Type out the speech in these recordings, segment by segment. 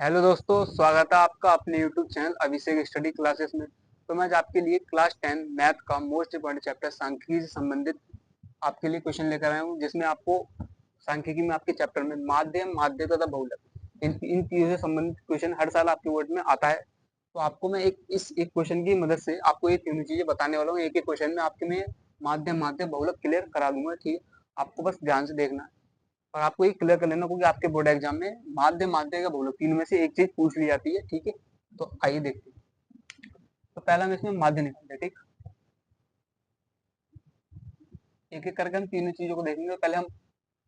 Hello दोस्तों, स्वागत है आपका अपने यूट्यूब चैनल अभिषेक स्टडी क्लासेस में। तो मैं आज आपके लिए क्लास 10 मैथ का मोस्ट इंपॉर्टेंट चैप्टर सांख्यिकी से संबंधित आपके लिए क्वेश्चन लेकर आया हूँ, जिसमें आपको सांख्यिकी में आपके चैप्टर में माध्य तथा बहुलक इन चीजों से संबंधित क्वेश्चन हर साल आपके बोर्ड में आता है। तो आपको मैं एक क्वेश्चन की मदद से आपको ये तीनों चीजें बताने वाला हूँ। एक एक क्वेश्चन में आपके मैं माध्य बहुलक क्लियर करा दूंगा। ठीक है, आपको बस ध्यान से देखना है और आपको ये क्लियर कर लेना, क्योंकि आपके बोर्ड एग्जाम में माध्य का बहुलक तीन में से एक चीज पूछ ली जाती है। ठीक है, तो आइए देखते हैं। तो पहला हम इसमें माध्य निकालते हैं। ठीक, एक एक करके हम तीनों चीजों को देखेंगे। पहले हम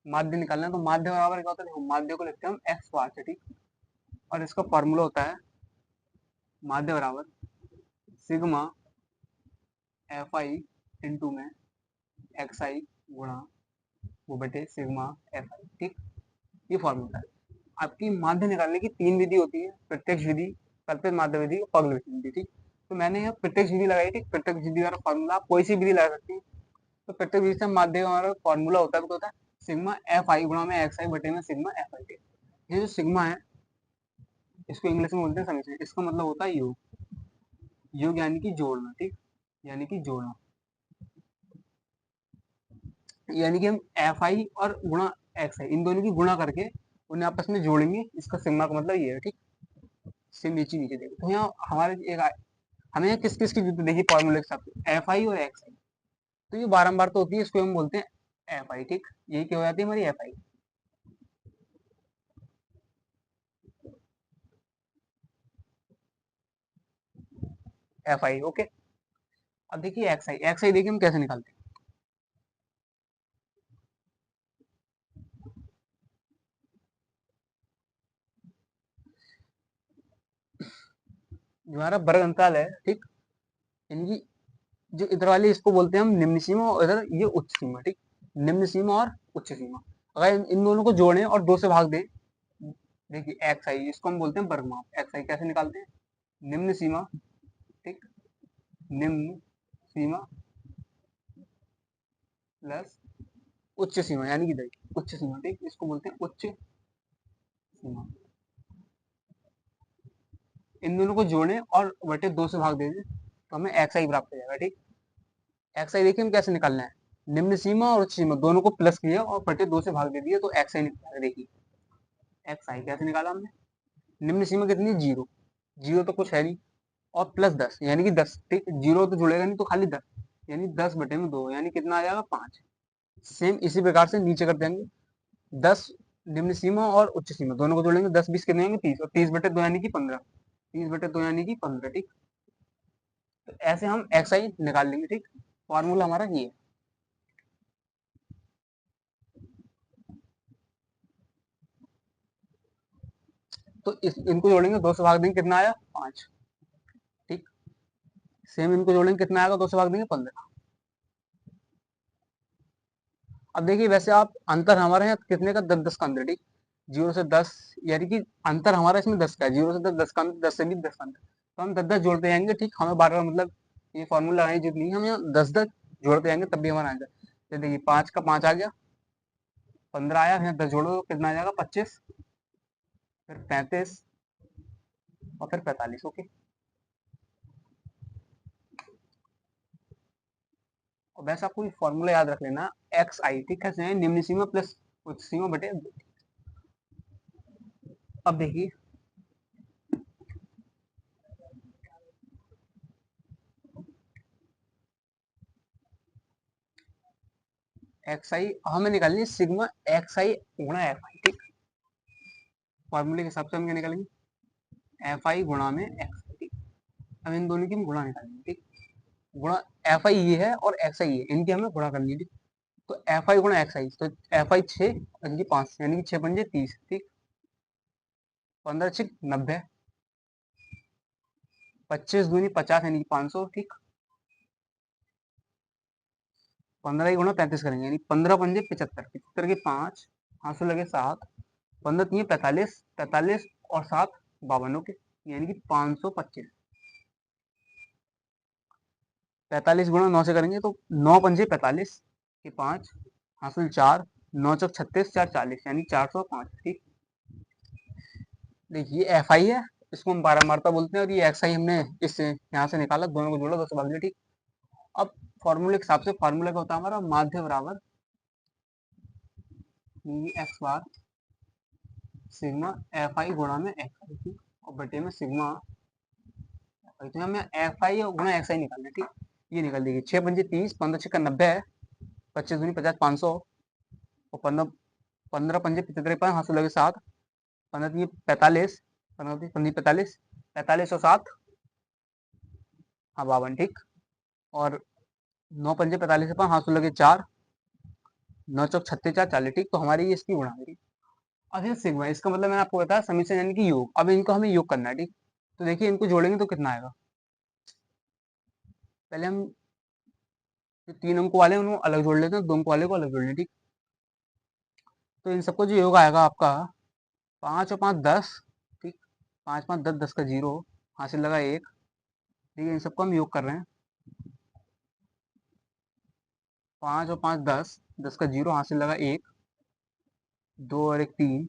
माध्य निकालना है, तो माध्य बराबर क्या होता है? देखो, माध्य को लिखते हैं हम एक्स बार से। ठीक, और इसका फॉर्मूला होता है माध्य बराबर सिग्मा एफ आई इंटू में एक्स आई गुणा वो बटे सिग्मा एफ आई। ठीक, ये फॉर्मूला है। आपकी माध्य निकालने की तीन विधि होती है: प्रत्यक्ष विधि, कल्पित माध्य विधि और पगल विधि। ठीक, तो मैंने यहाँ प्रत्यक्ष विधि लगाई थी। प्रत्यक्ष विधि वाला फॉर्मूला आप कोई सी विधि लगा सकते हैं। तो प्रत्यक्ष विधि से माध्य का हमारा फॉर्मूला होता है सिग्मा एफ आई गुणा में एक्स आई बटे में सिग्मा एफ आई। ये जो सिग्मा है, इसको इंग्लिश में बोलते हैं समेशन। इसका मतलब होता है योग। योग यानी कि जोड़ना। ठीक, यानी कि जोड़ना, यानी कि हम एफ आई और गुणा एक्स आई इन दोनों की गुणा करके उन्हें आपस में जोड़ेंगे। इसका सिग्मा का मतलब ये है। ठीक, सेम नीचे नीचे देखो, तो यहाँ हमारे एक हमें यहाँ किस किस की जरूरत है? देखिए फॉर्मूले के साथ एफ आई और एक्स आई, तो ये बारंबार तो होती है, इसको हम बोलते हैं एफ आई। ठीक, यही क्या हो जाती है हमारी F I. F I okay. अब देखिए एक्स आई देखिए हम कैसे निकालते हैं। जो हमारा वर्ग अंतराल है, ठीक, इनकी जो इधर वाली इसको बोलते हैं हम निम्न सीमा और इधर ये उच्च सीमा। ठीक, निम्न सीमा और उच्च सीमा, अगर इन दोनों को जोड़ें और दो से भाग दें, देखिए एक्स आई इसको हम बोलते हैं वर्ग माप। एक्स आई कैसे निकालते हैं? निम्न सीमा, ठीक, निम्न सीमा प्लस उच्च सीमा, यानी कि देखिए उच्च सीमा। ठीक, इसको बोलते हैं उच्च सीमा। इन दोनों को जोड़ें और बटे दो से भाग दे दें, तो हमें एक्स आई प्राप्त हो जाएगा। ठीक, एक्स आई देखिए हम कैसे निकालना है। निम्न सीमा और उच्च सीमा दोनों को प्लस किया और बटे दो से भाग दे दिया, तो एक्स आई निकला। देखिए एक्स आई कैसे निकाला हमने। निम्न सीमा कितनी है? जीरो। जीरो तो कुछ है नहीं, और प्लस 10 यानी कि 10। ठीक, जीरो तो जुड़ेगा नहीं, तो खाली 10, यानी 10 बटे में 2, यानी कितना आ जाएगा? 5। सेम इसी प्रकार से नीचे कर देंगे। 10 निम्न सीमा और उच्च सीमा दोनों को जोड़ेंगे, 10 20 कितने होंगे? 30, और 30 बटे 2 यानी कि 15। 30 बटे 2 यानी कि 15। ठीक, तो ऐसे हम एक्स आई निकाल लेंगे। ठीक, फॉर्मूला हमारा ये है। तो इनको जोड़ेंगे, दो से भाग देंगे, कितना आया? 5। ठीक, सेम इनको जोड़ेंगे, कितना आएगा? दो से भाग देंगे, 15। अब देखिए, वैसे आप अंतर हमारे यहाँ कितने का? 10 10 का अंतर। ठीक, 0 से 10, यानी कि अंतर हमारा इसमें 10 का है। 0 से 10 10 का अंतर, 10 से भी 10 का अंतर, तो हम 10 10 जोड़ते जाएंगे। ठीक, हमें बार बार मतलब ये फॉर्मूला लगाने की जरूरत नहीं है, हम यहाँ 10 10 जोड़ते जाएंगे, तब भी हमारा आएगा। तो देखिए 5 का 5 आ गया, 15 आया, यहाँ 10 जोड़ो तो कितना आ जाएगा? 25, फिर 35 और फिर 45। ओके, और वैसे आपको फॉर्मूला याद रख लेना, एक्स आई। ठीक है, निम्न सीमा प्लस उच्च सीमा बटे। अब देखिए एक्स आई हमें निकालनी है सिग्मा एक्स आई गुणा एफ आई। ठीक, फॉर्मूले के हिसाब से हम क्या निकालेंगे? एफ आई गुणा में एक्स आई। ठीक, अब इन दोनों की हम गुणा निकालेंगे। ठीक, गुणा एफ आई ये है और एक्स आई ये, इनकी हमें गुणा करनी है। ठीक, तो एफ आई गुणा एक्स आई, तो एफ आई 6 इनकी 5, यानी कि 6 पंजे 30। ठीक, 15 6 90, 25 दूनी 50, यानी कि 500। ठीक, 15 की गुणा 35 करेंगे, यानी 15 पंजे 75, 75 की 5, हाथ से लगे 7, 15 तीन 45, 45 और 7 52 के, यानी कि 525। 45 गुणा 9 से करेंगे, तो 9 पंजे 45 की 5, हासिल 4, 9 चौक 36, 4 40, यानी 405। ठीक, देखिए एफ आई है, इसको हम पारमात्रता बोलते हैं, और ये एक्स आई हमने इस यहाँ से निकाला, दोनों को जोड़ा, 2 से भाग दिया, ठीक। अब फॉर्मूले के हिसाब से, फॉर्मूला क्या होता है हमारा, माध्य बराबर x bar sigma F I गुणा में एक्स आई, ठीक, और बटे में सिग्मा एफ आई। तो हमें एफ आई गुणा एक्स आई निकालना है, ठीक। ये निकल देगी 6 पंजे 30, 15 छक्का 90 है, 25 दूनी 50, 500, और 15 15 पंजे 75, हाथ से लगे 7, 15 तीन 45, 15 पंजी 45, 45 और 7, हाँ 52, ठीक। और 9 पंजे 45 से 5, हाथ से लगे 4, 9 चौक 36, 4 40, ठीक। तो हमारी ये इसकी गुणा हुई। अब ये सिग्मा, इसका मतलब मैंने आपको बताया समीकरण यानी कि योग। अब इनको हमें योग करना है, ठीक। तो देखिए इनको जोड़ेंगे तो कितना आएगा, पहले हम जो 3 अंकों वाले हैं उनको अलग जोड़ लेते हैं, 2 अंकों वाले को अलग जोड़ लेते हैं, ठीक। तो इन सबको जो योग आएगा आपका 5 और 5 10, ठीक। 5 5 10, 10 का 0, हासिल लगा 1, ठीक है। इन सबको हम योग कर रहे हैं, 5 और 5 10, 10 का 0, हासिल लगा 1, 2 और 1 3,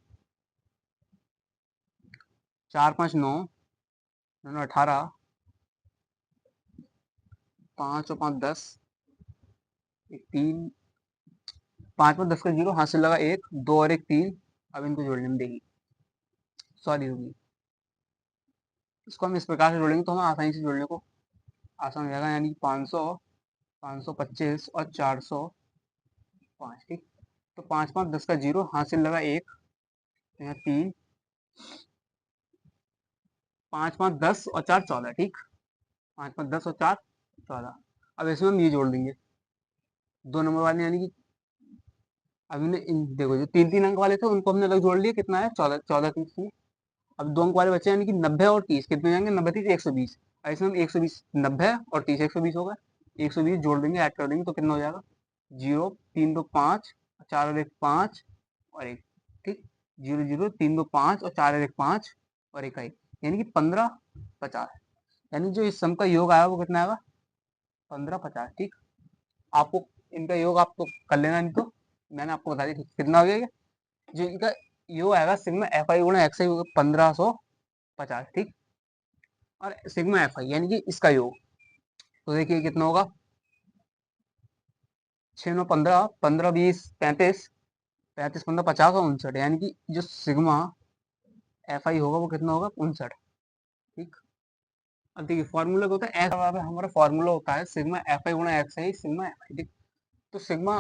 4 5 9, 9 18, 5 और 5 10, 1 3, 5 में 10 का 0, हासिल लगा 1, 2 और 1 3। अब इनको जोड़ने में देगी, सॉरी होगी, इसको हम इस प्रकार से जोड़ेंगे तो हमें आसानी से जोड़ने को आसान हो जाएगा, यानी 500, 525 और 405, ठीक। तो 5 5 10 का 0, हासिल लगा 1, यहाँ 3, 5 5 10 और 4 14, ठीक। 5 5 10 और 4 14। अब इसमें हम ये जोड़ देंगे 2 नंबर वाले, यानी कि अब हमने देखो जो 3 3 अंक वाले थे उनको हमने अलग जोड़ लिए, कितना है 14 14 30। अब 2 अंक वाले बचे यानी कि 90 और 30, कितने जाएंगे, 90 30 120। ऐसे हम 120, 90 और 30 120 होगा, 120 जोड़ देंगे, ऐड कर देंगे तो कितना हो जाएगा, 0 3 2 5, 4 और 1 5 और 1, ठीक। 0 0 3 2 5 और 4 और 1 5 और 1 1, यानी कि 15 50। यानी जो इस सम का योग आया वो कितना आएगा, 15 50, ठीक। आपको इनका योग आपको कर लेना, नहीं तो मैंने आपको बता दिया, कितना हो गया, जो इनका योग आएगा सिग्मा एफ आई गुणा एक्स आई 1550, ठीक। और सिग्मा एफ आई यानी कि इसका योग, तो देखिए कितना होगा, 6 9 15, 15 20 35, 35 15 50 और 59, यानी कि जो सिग्मा एफ आई होगा वो कितना होगा, 59, ठीक। अब देखिए फॉर्मूला होता है एफ, हमारा फॉर्मूला होता है सिग्मा एफ आई गुणा x I sigma F I, ठीक। तो सिग्मा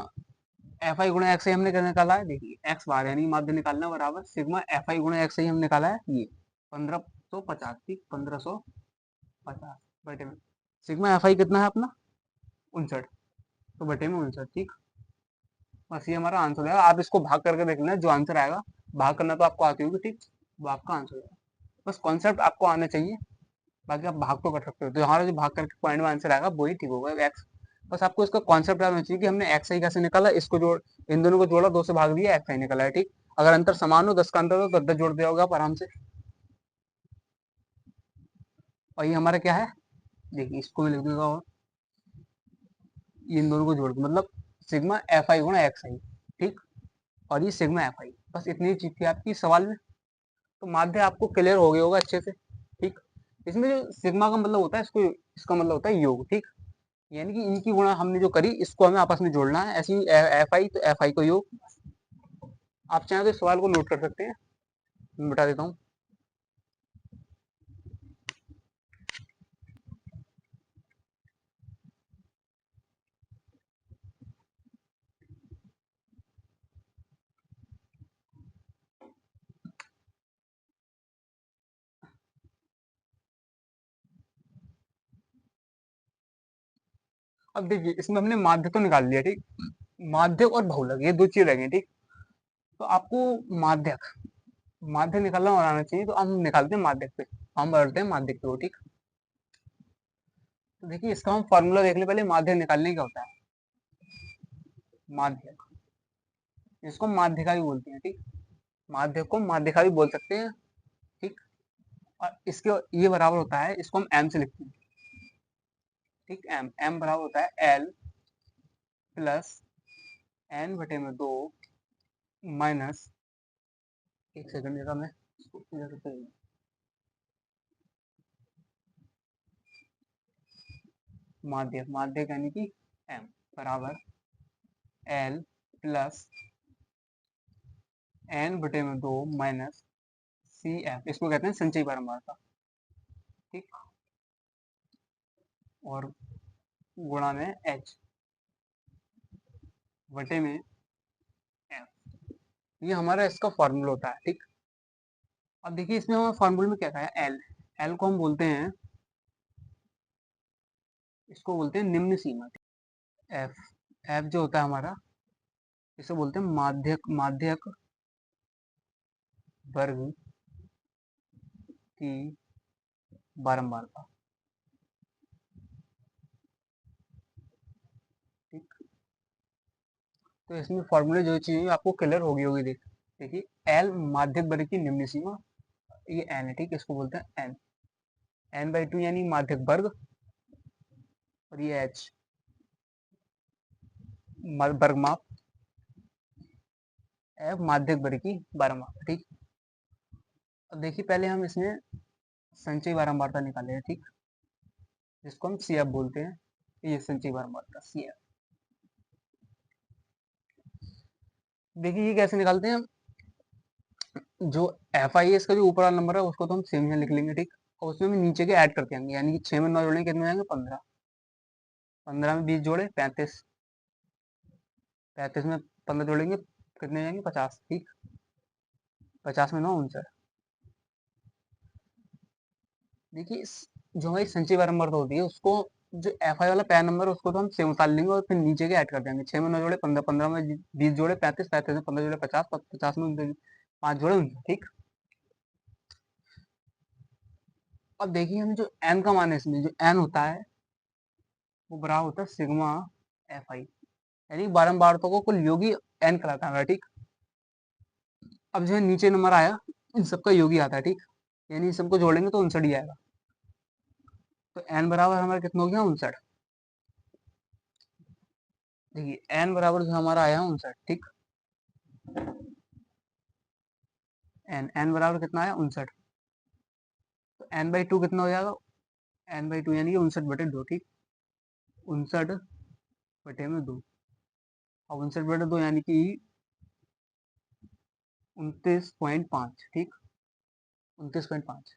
एफ आई गुणा एक्स आई हमने क्या निकाला है, देखिए एक्स बार यानी माध्य निकालना बराबर सिग्मा एफ आई गुणा एक्स आई हमने निकाला है ये 1550, ठीक। 1550 बटे में सिग्मा एफ आई कितना है अपना 59, तो बटे में 59, ठीक। बस ये हमारा आंसर है। आप इसको भाग करके देख लेना, जो आंसर आएगा, भाग करना तो आपको आती होगी, ठीक। वो आपका आंसर है, बस कॉन्सेप्ट आपको आना चाहिए, बाकी आप भाग तो कर सकते हो। तो हमारा जो भाग करके पॉइंट में आंसर आएगा वही ठीक होगा, एक्स। बस आपको इसका कॉन्सेप्ट आना चाहिए कि हमने एक्स आई कैसे निकाला, इसको जोड़, इन दोनों को जोड़ा, 2 से भाग दिया, एक्स आई निकला है, ठीक। अगर अंतर समान हो, 10 का अंतर हो तो 10 जोड़ दिया होगा आप आराम से। और ये हमारा क्या है, देखिए इसको मैं लिख दूंगा, और इन दोनों को जोड़ के मतलब सिग्मा एफ आई गुणा एक्स आई, ठीक। और ये सिग्मा एफ आई, बस इतनी चीज थी आपकी सवाल में। तो माध्य आपको क्लियर हो गया होगा अच्छे से, ठीक। इसमें जो सिग्मा का मतलब होता है, इसको इसका मतलब होता है योग, ठीक। यानी कि इनकी गुणा हमने जो करी इसको हमें आपस में जोड़ना है, ऐसी एफ आई तो एफ आई को योग। आप चाहें तो इस सवाल को नोट कर सकते हैं, मैं बता देता हूँ। अब देखिए इसमें हमने माध्य तो निकाल लिया, ठीक। माध्यक और बहुलक ये 2 चीज रहेंगे, ठीक। तो आपको माध्यक माध्य निकालना और आना चाहिए, तो हम निकालते हैं माध्यक पे, हम बढ़ते हैं माध्यक पे, ठीक। तो देखिए इसका हम फॉर्मूला देख ले पहले, माध्य निकालने का होता है माध्यक, इसको माध्यिका भी बोलते हैं, ठीक। माध्यक को माध्यिका भी बोल सकते हैं, ठीक। और इसके ये बराबर होता है, इसको हम एम से लिखते हैं, ठीक। एम एम बराबर होता है एल प्लस एन बटे में 2 माइनस, एक सेकंड जरा मैं इसको माध्यक, माध्यक यानी कि m बराबर l प्लस n बटे में 2 माइनस सी एफ, इसको कहते हैं संचयी बारंबारता, ठीक, और गुणा में h बटे में f, ये हमारा इसका फॉर्मूला होता है, ठीक। अब देखिए इसमें हमारे फॉर्मूले में क्या था, एल, एल को हम बोलते हैं, इसको बोलते हैं निम्न सीमा, एफ, एफ जो होता है हमारा, इसे बोलते हैं माध्यक, माध्यक वर्ग की बारंबारता, ठीक। तो इसमें फॉर्मूले जो चीज आपको क्लियर होगी देखिए एल माध्यक वर्ग की निम्न सीमा, ये एन है, ठीक, इसको बोलते हैं एन, एन बाई 2 यानी माध्यक वर्ग, और ये एच वर्ग माप, एफ माध्यक वर्ग की बारंबारता, ठीक। अब देखिए पहले हम इसमें संचयी बारंबारता निकाले हैं, ठीक, जिसको हम सी एफ बोलते हैं, ये संचयी बारंबारता सी एफ। देखिए ये कैसे निकालते हैं हम, जो एफ आई एस का जो ऊपर वाला नंबर है उसको तो हम सेम में लिख लेंगे, ठीक, और उसमें हम नीचे के ऐड करते आएंगे, यानी कि 6 में 9 जोड़ेंगे कितने हो जाएंगे 15, 15 में 20 जोड़े 35, 35 में 15 जोड़ेंगे कितने हो जाएंगे 50, ठीक, 50 में 9 59। देखिए जो हमारी संचयी बारंबारता होती है उसको, जो एफ आई वाला पैन नंबर है उसको तो हम सेम उतार लेंगे और फिर नीचे के ऐड कर देंगे, 6 में 9 जोड़े 15, 15 में 20 जोड़े 35, 35 में 15 जोड़े 50, 50 में 5 जोड़े 19, ठीक। अब देखिए हम जो एन का मान है, इसमें जो एन होता है वो बराबर होता है सिग्मा एफ आई, यानी बारंबारता को कुल योगी एन कहलाता है, ठीक। अब जो है नीचे नंबर आया इन सबका योगी आता है, ठीक, यानी इन सबको जोड़ेंगे तो 59 ही आएगा, तो एन बराबर हमारा कितना हो गया 59। देखिए एन बराबर जो हमारा आया 59, ठीक, एन, एन बराबर कितना आया 59, तो एन बाई 2 कितना हो जाएगा, एन बाई 2 यानी कि 59 बटे 2, ठीक, 59 बटे में 2, अब 59 बटे 2 यानी कि 29.5, ठीक, 29.5।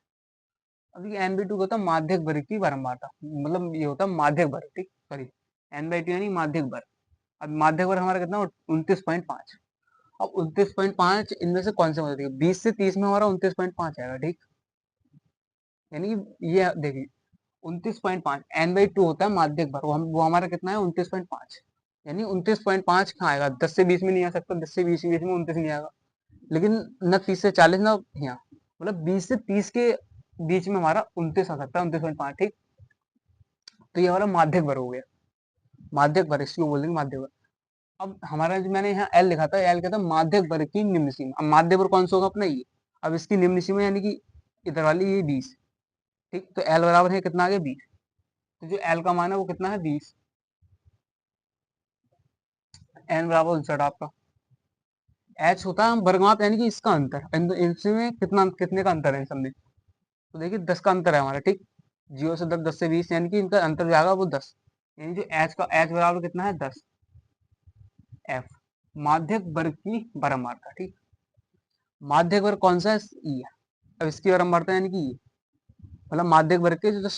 अब ये एन बाई 2 होता है माध्यक वर्ग की बारंबारता, मतलब ये होता है माध्यक वर्ग, ठीक, सॉरी, एन बाई 2 यानी माध्यक वर्ग। अब माध्यक वर्ग हमारा कितना 29.5, अब 29.5 इनमें से कौन से मतलब देखिए 20 से 30 में हमारा 29.5 आएगा, ठीक, यानी ये देखिए 29.5 एन बाई 2 होता है माध्यक वर्ग, वो हमारा कितना है 29.5, यानी 29.5 कहाँ आएगा, 10 से 20 में नहीं आ सकता, 10 से 20 में 29 नहीं आएगा, लेकिन न 30 से 40 ना यहाँ, मतलब 20 से 30 के बीच में हमारा 29 आ सकता है, 29.5, ठीक। तो ये हमारा माध्यक वर्ग हो गया, माध्यक वर्ग इसको बोल देंगे माध्यक वर्ग। अब हमारा जो मैंने यहाँ एल लिखा था, एल कहता है माध्यक वर्ग की निम्न सीमा, अब माध्यक वर्ग कौन सा होगा अपना ये, अब इसकी निम्न सीमा यानी कि इधर वाली ये 20, ठीक, तो एल बराबर है कितना आ गया 20, तो जो एल का मान है वो कितना है 20, एन बराबर 59 आपका, एच होता है वर्गमाप यानी कि इसका अंतर, इनमें कितना कितने का अंतर है सब में, तो देखिए 10 का अंतर है हमारा, ठीक, 0 से 10, 10 से 20, यानी कि इनका अंतर जाएगा वो 10, यानी जो एच का एच बराबर कितना है 10, एफ माध्यक वर्ग की बारंबारता, ठीक, माध्यक वर्ग कौन सा है ई है, अब इसकी बारंबारता यानी कि ये, मतलब माध्यक वर्ग के जो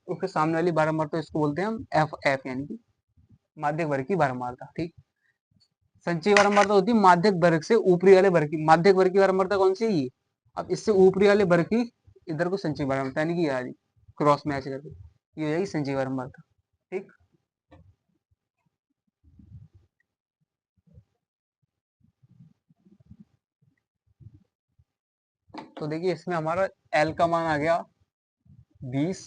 उसके सामने वाली बारंबारता इसको बोलते हैं हम एफ, एफ यानी कि माध्यक वर्ग की बारंबारता, ठीक। संचयी बारंबारता होती है माध्यक वर्ग से ऊपरी वाले वर्ग की, माध्यक वर्ग की बारंबारता कौन सी है ये, अब इससे ऊपरी वाले वर्ग की इधर को संचयी बारंबारता यानी कि ये क्रॉस मैच करके ये हो जाएगी संचयी बारंबारता, ठीक। तो देखिए इसमें हमारा एल का मान आ गया 20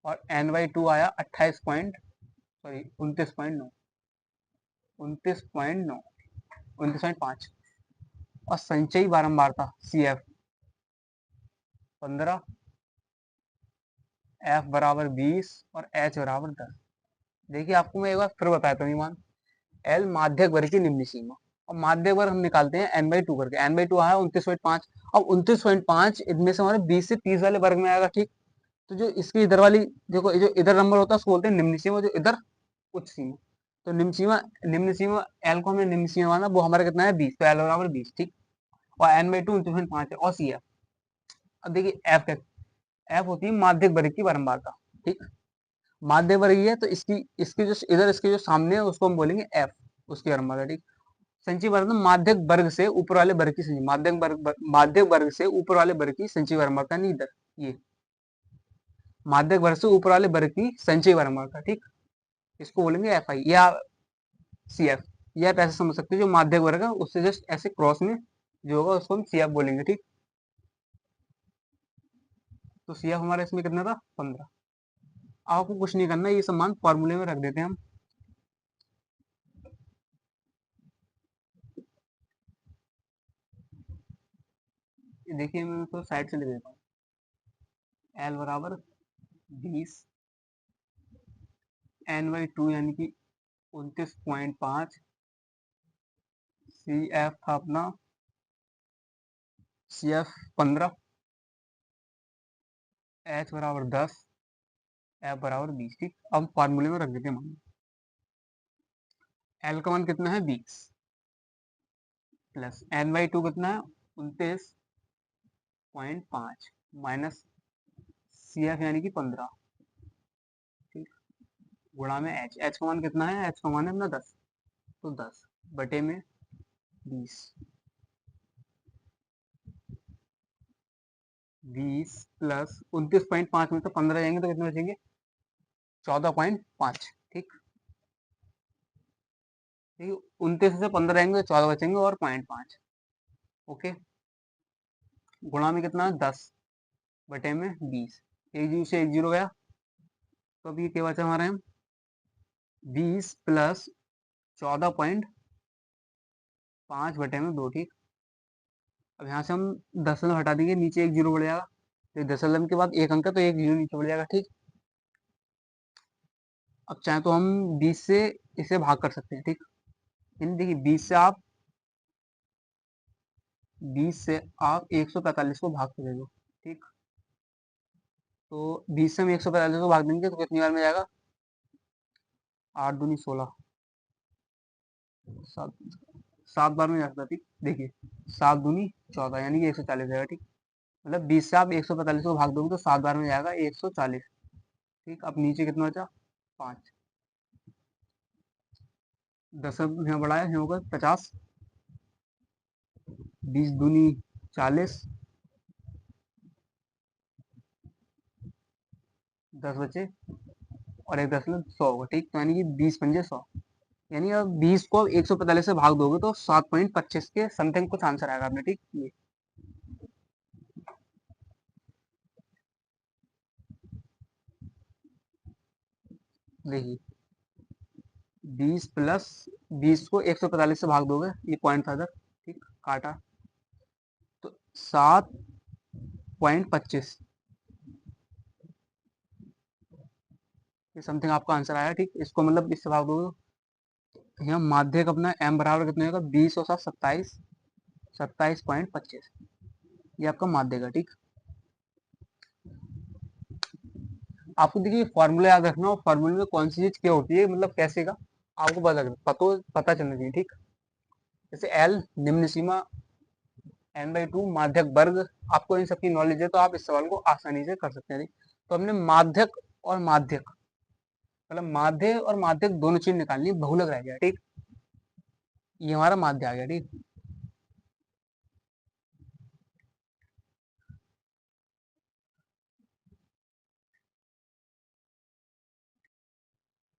और एन बाई 2 आया 28 पॉइंट, सॉरी 29.9, 29.9, 29.5, और संचयी बारंबारता सी एफ 15, एफ बराबर 20 और एच बराबर 10। देखिए आपको मैं एक बार फिर बताता हूँ मान, एल माध्यक वर्ग की निम्न सीमा, और माध्यक वर्ग हम निकालते हैं एन बाई 2 करके, एन बाई 2 आया 29.5, अब 29.5 इनमें से हमारे 20 से 30 वाले वर्ग में आएगा, ठीक, तो जो इसकी इधर वाली देखो, जो इधर नंबर होता है उसको बोलते हैं निम्न सीमा, जो इधर उच्च सीमा। तो निम्न सीमा एल को हमने निम्न सीमा माना, वो हमारा कितना है 20, तो एल बराबर 20, ठीक। और एन बाई टू 29.5 है। और सी एफ, अब देखिए एफ का, एफ होती है माध्यिक वर्ग की बारंबारता, ठीक। माध्य वर्ग है तो इसकी इसकी जो इधर इसके जो सामने है उसको हम बोलेंगे एफ, उसकी बारंबारता, ठीक। संचयी बारंबारता माध्यक वर्ग से ऊपर वाले वर्ग की संचयी, माध्यक वर्ग से ऊपर वाले वर्ग की संचयी बारंबारता, नहीं इधर ये माध्यक वर्ग से ऊपर वाले वर्ग की संचयी बारंबारता, ठीक। इसको बोलेंगे एफ आई या सी एफ। ये आप ऐसे समझ सकते हो, जो माध्यक वर्ग है उससे जस्ट ऐसे क्रॉस में जो होगा उसको हम सी एफ बोलेंगे, ठीक। तो सी एफ हमारा इसमें कितना था 15। आपको कुछ नहीं करना, ये समान फॉर्मूले में रख देते हैं हम। देखिए मैं तो साइड से लिख देता हूँ, एल बराबर 20, एन बाई टू यानी कि 29.5, सी एफ था अपना सी एफ 15, एच बराबर 10, एफ बराबर 20, ठीक। अब फॉर्मूले में रख देते हैं मान। एल का मान कितना है 20 प्लस एन बाई टू कितना है 29.5 माइनस सी एफ यानी कि 15, ठीक, गुणा में एच, एच का मान कितना है, एच का मान है अपना 10, तो 10 बटे में 20, 20 प्लस 29.5 में से 15 जाएंगे तो कितने बचेंगे 14.5, ठीक। ठीक, 29 से 15 जाएंगे तो 14 बचेंगे और 0.5, ओके। गुणा में कितना है 10 बटे में 20, एक जीरो से एक जीरो गया, तो अब ये क्या बचा हमारे 20 प्लस 14.5 बटे में 2, ठीक। अब यहाँ से हम दशमलव हटा देंगे, नीचे एक जीरो बढ़ जाएगा, तो दशमलव के बाद एक अंक है तो एक जीरो नीचे बढ़ जाएगा, ठीक। अब चाहे तो हम 20 से इसे भाग कर सकते हैं, ठीक। यानी देखिए 20 से आप 145 को भाग कर दे दो, ठीक। तो 20 से हम 145 को भाग देंगे तो कितनी बार में जाएगा 8 दूनी 16, 7 7 बार में जा सकता, ठीक। देखिए 7 दूनी 14 यानी कि 140 जाएगा, ठीक। मतलब 20 से आप 145 को भाग दोगे तो 7 बार में जाएगा 140, ठीक। अब नीचे कितना बचा 5, 10 यहाँ बढ़ाया यहाँ होगा 50, 20 दूनी 40, 10 बचे और एक 10 100 होगा, ठीक। तो यानी कि 20 पंजे 100, यानी अब 20 को 145 से भाग दोगे तो 7.25 के समथिंग कुछ आंसर आएगा आपने, ठीक। ये देखिए 20 प्लस 20 को 145 से भाग दोगे, ये पॉइंट था इधर, ठीक, काटा, तो 7.25 ये समथिंग आपका आंसर आया, ठीक। इसको मतलब इससे भाग दोगे तो यहाँ माध्यक अपना m बराबर कितना होगा 20 और 7 27, 27.25, ये आपका माध्यक है, ठीक। आपको देखिए फॉर्मूला याद रखना, और फॉर्मूले में कौन सी चीज क्या होती है, मतलब कैसे का आपको पता चलना चाहिए, ठीक। जैसे एल निम्न सीमा, एन बाई टू माध्यक वर्ग, आपको इन सबकी नॉलेज है तो आप इस सवाल को आसानी से कर सकते हैं, ठीक। तो हमने माध्यक और माध्यक, मतलब माध्य और माध्यक दोनों चीज निकालनी है, बहुलक रह गया, ठीक। ये हमारा माध्य आ गया, ठीक।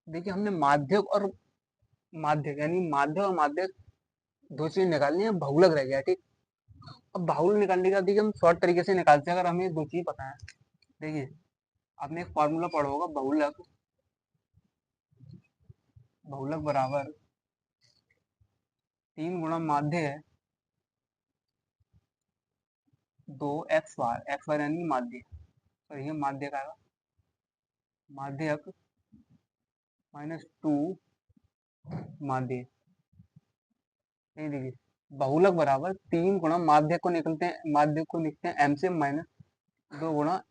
देखिए हमने माध्यक और माध्यक यानी माध्य और माध्यक दो चीज निकालनी है, बहुलक रह गया, ठीक। अब बाहुल्य निकालने का देखिए हम शॉर्ट तरीके से निकालते हैं, अगर हमें दो चीज पता है। देखिए आपने एक फॉर्मूला पढ़ा होगा, बहुलक, बहुलक बराबर 3 गुणा माध्य है 2 एक्स बार यानी माध्य, तो ये माध्य का आएगा माध्यक -2 माध्य, नहीं देखिए बहुलक बराबर 3 गुणा माध्य को निकलते हैं, माध्य को लिखते हैं m से -2 गुणा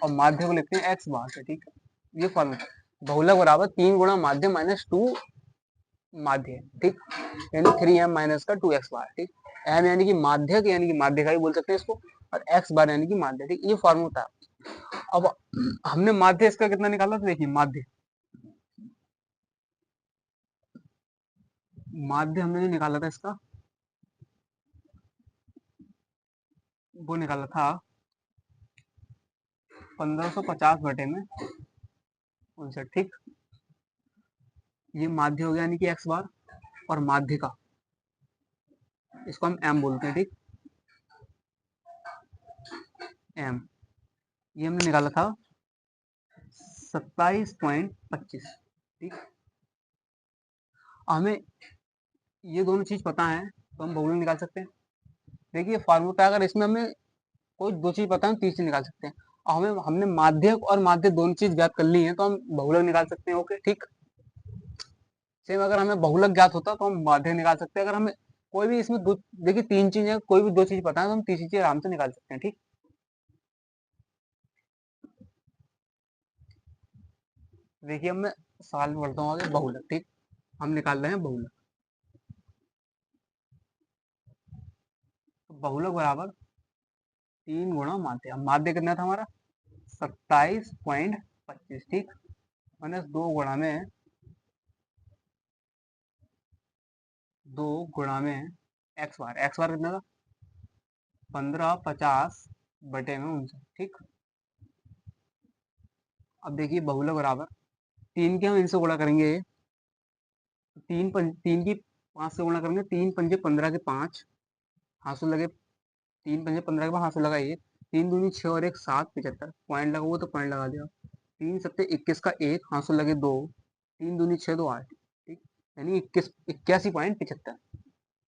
और माध्य को लिखते हैं एक्स बार से, ठीक है। ये फॉर्मूला बहुलक बराबर 3 गुणा माध्य माइनस 2 माध्य, ठीक, यानी 3m माइनस का 2x बार, ठीक। m यानी कि माध्यक यानी कि माध्यिका ही बोल सकते हैं इसको, और x बार यानी कि माध्य, ठीक। ये फॉर्मूला था। अब हमने माध्य इसका कितना निकाला था, देखिए माध्य हमने जो निकाला था इसका, वो निकाला था 1550 बटे में 59, ठीक। ये माध्य हो गया यानी कि एक्स बार, और माध्यिका इसको हम m बोलते हैं, ठीक। m ये हमने निकाला था 27.25, ठीक। हमें ये दोनों चीज पता है तो हम बहुलक निकाल सकते हैं। देखिए फॉर्मूला, अगर इसमें हमें कोई दो चीज पता है, तीसरी चीज निकाल सकते हैं। और हमें हमने माध्यक और माध्य दोनों चीज ज्ञात कर ली है, तो हम बहुलक निकाल सकते हैं। ओके, ठीक। सेम अगर हमें बहुलक ज्ञात होता तो हम माध्यक निकाल सकते हैं। अगर हमें कोई भी इसमें दो, देखिए तीन चीजें, कोई भी दो चीज पता है तो हम तीसरी चीज आराम से निकाल सकते हैं, ठीक। देखिए अब मैं सवाल में बढ़ता हूँ आगे, बहुलक, ठीक। हम निकाल रहे हैं बहुलक। तो बहुलक बराबर 3 गुणा माध्य। अब माध्य कितना था हमारा 27.25, ठीक, माइनस 2 गुणा में एक्स बार कितना था 1550 बटे में 59, ठीक। अब देखिए बहुलक बराबर 3 के हम इनसे गुणा करेंगे, तीन की 5 से गुणा करेंगे, 3 पंजे 15 के 5, हाथों लगे 3 पंजे 15 के 5, हाथों लगा 1, 3 दूनी 6 और 1 7, 75 पॉइंट लगा, वो तो पॉइंट लगा दिया। 3 सत्ते 21 का 1, हाथों लगे 2, 3 दूनी 6 2 8, ठीक, यानी 81.75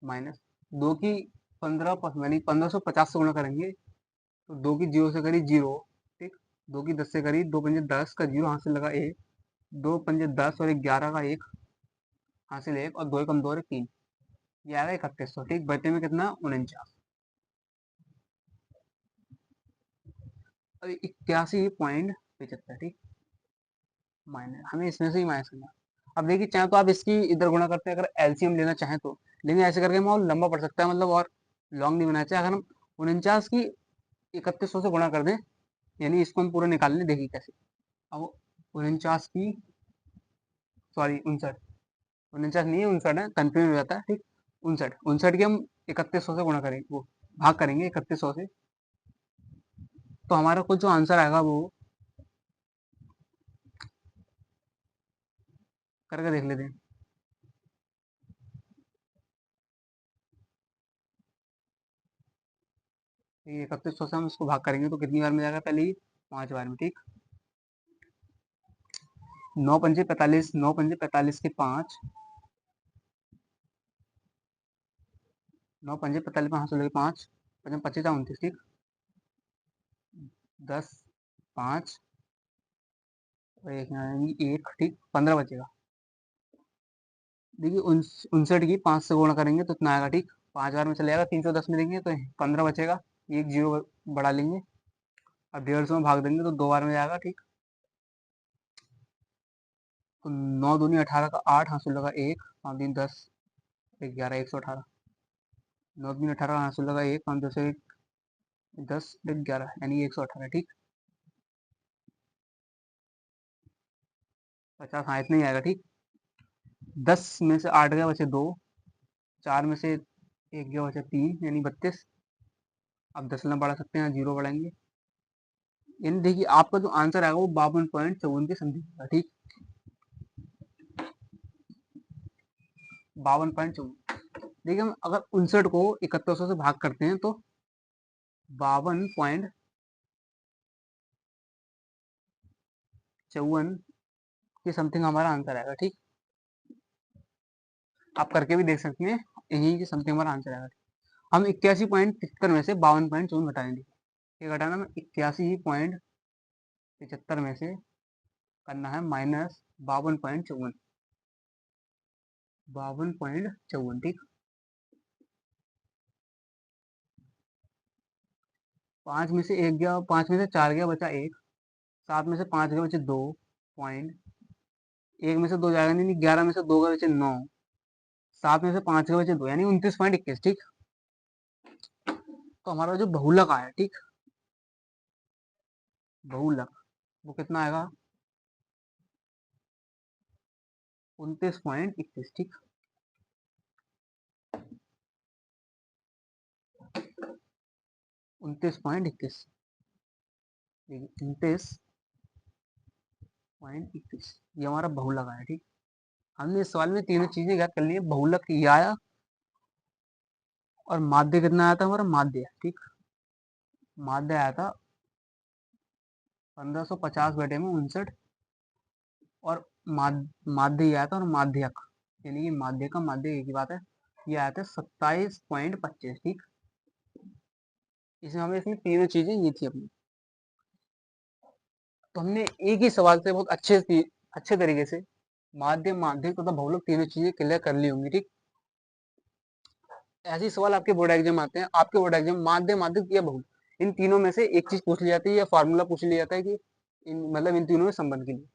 माइनस 2 की 1550 से गुणा करेंगे, तो 2 की 0 से करी 0, ठीक। 2 की 10 से करी, 2 पंजे 10 का 0 हाथ से लगा 1, 2 पंजे 10 और 11 का 1 हासिल 1, और 2 कम 2 और 3, ये आएगा 3100, ठीक। बटे में कितना 49 और 81.75, ठीक, माइनस, हमें इसमें से ही माइनस करना। अब देखिए चाहे तो आप इसकी इधर गुणा करते हैं, अगर एलसीएम लेना चाहें तो, लेकिन ऐसे करके हम और लंबा पड़ सकता है, मतलब और लॉन्ग नहीं बनाना चाहिए। अगर हम 49 की 3100 से गुणा कर दें, यानी इसको हम पूरा निकाल लें, देखिए कैसे। अब 49 की, सॉरी 59, 49 नहीं है 59 है, कंफ्यूज हो जाता है, ठीक। 59 की हम 3100 से गुणा करेंगे, वो भाग करेंगे 3100 से, तो हमारा कुछ जो आंसर आएगा वो करके देख लेते हैं। 3100 से हम इसको भाग करेंगे तो कितनी बार में जाएगा, पहले ही 5 बार में, ठीक। 9 पंजे 45, 9 पंजे 45 के 5, 9 पंजे 45 5 लगे 5, 25 29, ठीक। 10 5 और एक, ठीक, 15 बचेगा। देखिए 59 की 5 से गुणा करेंगे तो इतना आएगा, ठीक। 5 बार में चले जाएगा, 310 में देंगे तो 15 बचेगा, एक जीरो बढ़ा लेंगे, अब 150 में भाग देंगे तो 2 बार में जाएगा, ठीक। तो 9 दूनी 18 का 8, हासिल लगा 1, 5 3 10, 11 118, 9 दूनी 18 हासिल लगा 1, 5 10 1 10 11, यानी 118, ठीक। 50, हाँ इतना ही आएगा, ठीक। 10 में से 8 गया बचे 2, 4 में से 1 गया बचे 3, यानी 32। अब 10 में बढ़ा सकते हैं, जीरो बढ़ाएंगे, यानी देखिए आपका जो आंसर आएगा वो 52.54 के समथिंग होगा, ठीक। 52.54। देखिए हम अगर 59 को 3100 से भाग करते हैं तो 52.54 के समथिंग हमारा आंसर आएगा, ठीक। आप करके भी देख सकते हैं, यही के समथिंग हमारा आंसर आएगा। हम 81.75 में से 52.54 घटाएंगे, ये घटाना में 81.75 में से करना है माइनस 52.54, 52.54, ठीक। 5 में से 1 गया, 5 में से 4 गया बचा 1, 7 में से 5 के बचे 2 पॉइंट, 1 में से 2 जाएगा नहीं, 11 में से 2 के बचे 9, 7 में से 5 के बचे 2 यानी 29.21। ठीक, तो हमारा जो बहुलक आया, ठीक, बहुलक वो कितना आएगा 29.21। ठीक, 29.21, 29.21 ये हमारा बहुलक आया। ठीक, हमने इस सवाल में तीनों चीजें याद कर ली है, बहुलक ये आया और माध्य कितना आया था हमारा, माध्य, ठीक, माध्य आया था 1550/59 और माध्य आया था और माध्यक यानी कि माध्य का माध्य एक ही बात है, ये आया था 27.25। ठीक, इसमें हमें इसमें तीनों चीजें ये थी अपनी, तो हमने एक ही सवाल से बहुत अच्छे तरीके से माध्य, माध्यक तथा बहुलक तीनों चीजें क्लियर कर ली होंगी। ठीक, ऐसे ही सवाल आपके बोर्ड एग्जाम आते हैं, आपके बोर्ड एग्जाम माध्य, माध्यक या बहुलक इन तीनों में से एक चीज पूछ ली जाती है या फॉर्मूला पूछ लिया जाता है कि इन मतलब इन तीनों में संबंध के लिए।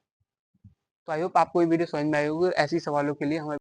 तो आई होप आपको ये वीडियो समझ में आई होगी। ऐसे ही सवालों के लिए हमारे